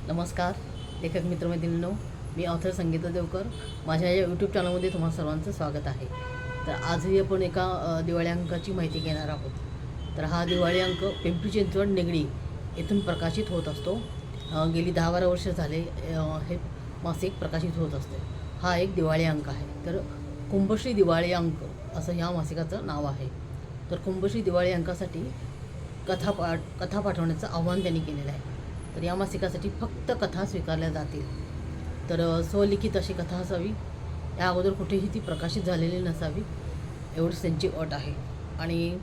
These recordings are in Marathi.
नमस्कार लेखक मित्रमैत्रिणींनो, मी ऑथर संगीता देवकर. माझ्या या यूट्यूब चॅनलमध्ये तुम्हाला सर्वांचं स्वागत आहे. तर आजही आपण एका दिवाळी अंकाची माहिती घेणार आहोत. तर हा दिवाळी अंक पिंपरी चिंचवड निगडी येथून प्रकाशित होत असतो. गेली 10-12 वर्ष झाले हे मासिक प्रकाशित होत असते. हा एक दिवाळी अंक आहे. तर कुंभश्री दिवाळी अंक असं ह्या मासिकाचं नाव आहे. तर कुंभश्री दिवाळी अंकासाठी कथा पाठवण्याचं आव्हान त्यांनी केलेलं आहे. तर या मासिकासाठी फक्त कथा स्वीकारल्या जातील. तर स्वलिखित अशी कथा असावी, या अगोदर कुठेही ती प्रकाशित झालेली नसावी, एवढीच त्यांची अट आहे. आणि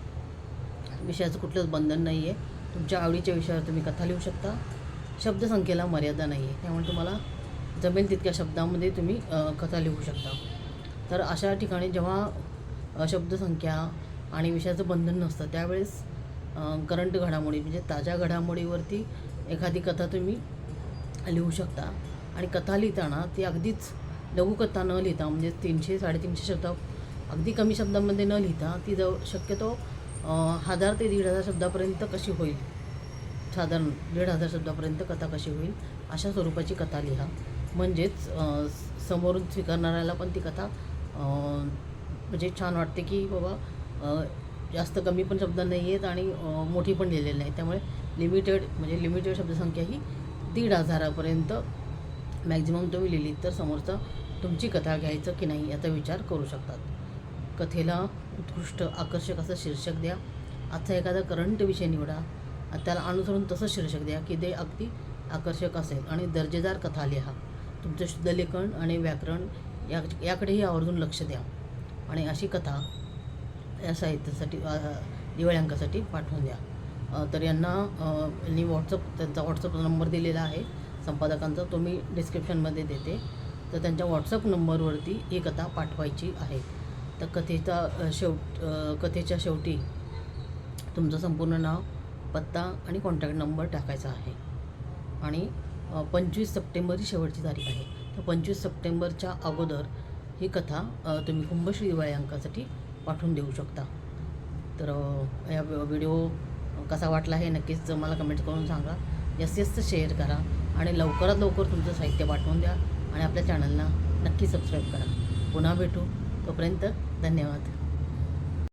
विषयाचं कुठलंच बंधन नाही आहे. तुमच्या आवडीच्या विषयावर तुम्ही कथा लिहू शकता. शब्दसंख्येला मर्यादा नाही आहे, त्यामुळे तुम्हाला जमेल तितक्या शब्दामध्ये तुम्ही कथा लिहू शकता. तर अशा ठिकाणी जेव्हा शब्दसंख्या आणि विषयाचं बंधन नसतं त्यावेळेस करंट घडामोडी म्हणजे ताज्या घडामोडीवरती एखादी कथा तुम्ही लिहू शकता. आणि कथा लिहिताना ती अगदीच लघुकथा न लिहिता म्हणजे 300-350 शब्द अगदी कमी शब्दांमध्ये न लिहिता ती शक्यतो 1000 ते 1500 शब्दापर्यंत कशी होईल, साधारण 1500 शब्दापर्यंत कथा कशी होईल अशा स्वरूपाची कथा लिहा. म्हणजेच समोरून स्वीकारणाऱ्याला पण ती कथा म्हणजे छान वाटते की बाबा जास्त कमी पण शब्द नाही आहेत आणि मोठी पण लिहिलेली नाही. त्यामुळे लिमिटेड शब्दसंख्या ही 1500पर्यंत मॅक्झिमम तुम्ही लिहिली तर समोरचा तुमची कथा घ्यायचं की नाही याचा विचार करू शकतात. कथेला उत्कृष्ट आकर्षक असं शीर्षक द्या. आजचा एखादा करंट विषय निवडा, त्याला अनुसरून तसं शीर्षक द्या की ते अगदी आकर्षक असेल. आणि दर्जेदार कथा लिहा. तुमचं शुद्धलेखन आणि व्याकरण याकडेही आवर्जून लक्ष द्या. आणि अशी कथा या साहित्यासाठी दिवाळी अंकासाठी पाठवून द्या. तर यांना त्यांचा व्हॉट्सअप नंबर दिलेला आहे संपादकांचा, तो मी डिस्क्रिप्शनमध्ये देते. तर त्यांच्या व्हॉट्सअप नंबरवरती ही कथा पाठवायची आहे. तर कथेच्या शेवटी तुमचं संपूर्ण नाव, पत्ता आणि कॉन्टॅक्ट नंबर टाकायचा आहे. आणि 25 सप्टेंबर ही शेवटची तारीख आहे. तर 25 सप्टेंबरच्या अगोदर ही कथा तुम्ही कुंभश्री दिवाळी अंकासाठी पाठवून देऊ शकता. तर या व्हिडिओ कसा वाटला हे नक्कीच मला कमेंट करून सांगा. जास्तीत जास्त शेअर करा आणि लवकरात लवकर तुमचं साहित्य पाठवून द्या. आणि आपल्या चॅनलला नक्की सबस्क्राईब करा. पुन्हा भेटू, तोपर्यंत धन्यवाद.